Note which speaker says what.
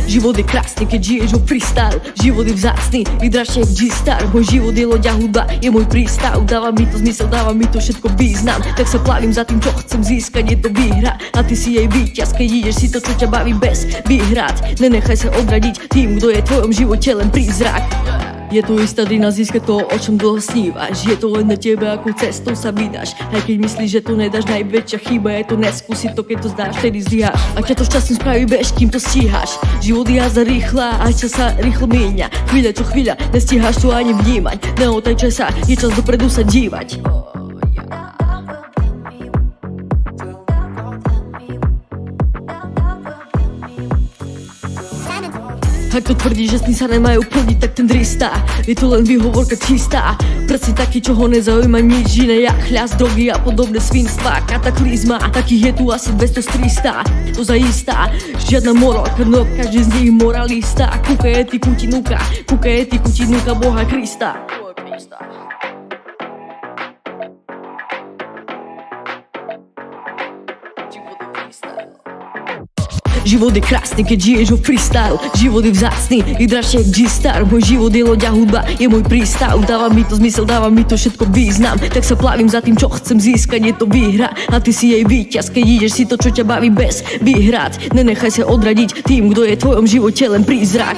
Speaker 1: Život je krásny, keď žiješ ho freestyle. Život je vzácny, vydražšie jak G-Star. Môj život je loď a hudba, je môj prístav. Dáva mi to zmysel, dáva mi to všetko význam. Tak sa plavím za tým, čo chcem získať, je to výhra. A ty si jej víťaz, keď ideš si to, čo ťa baví bez výhrad. Nenechaj sa odradiť tým, kto je v tvojom živote len prízrak. Je to istá dina získať to, o čom dlho snívaš. Je to len na tebe, akú cestou sa vydáš. Aj keď myslíš, že to nedáš, najväčšia chyba je to neskúsiť to, keď to zdáš, vtedy zlyháš. A ťa to šťastím spraví, bež, kým to stíhaš. Život je jazda rýchla, aj čas sa rýchlo míňa. Chvíľa čo chvíľa, nestíhaš to ani vnímať. Neotajčaj sa, je čas dopredu sa dívať. Ak to tvrdí, že sny sa nemajú plniť, tak ten dristá. Je to len výhovorka čistá. Preci taký, čo ho nezaujíma nič iné jak chľas, drogy a podobné svinstvá. Kataklizma, takých je tu asi 200-300. To zaistá, žiadna morálka, no každý z nich moralista. Kúka etiku ti núka Boha Krista. Život je krásny, keď žiješ ho freestyle. Život je vzácny, vydražšie jak G-Star. Môj život je loď a hudba, je môj prístav. Dáva mi to zmysel, dáva mi to všetko význam. Tak sa plavím za tým, čo chcem získať, je to výhra. A ty si jej víťaz, keď ideš si to, čo ťa baví bez výhrad. Nenechaj sa odradiť tým, kto je v tvojom živote len prízrak.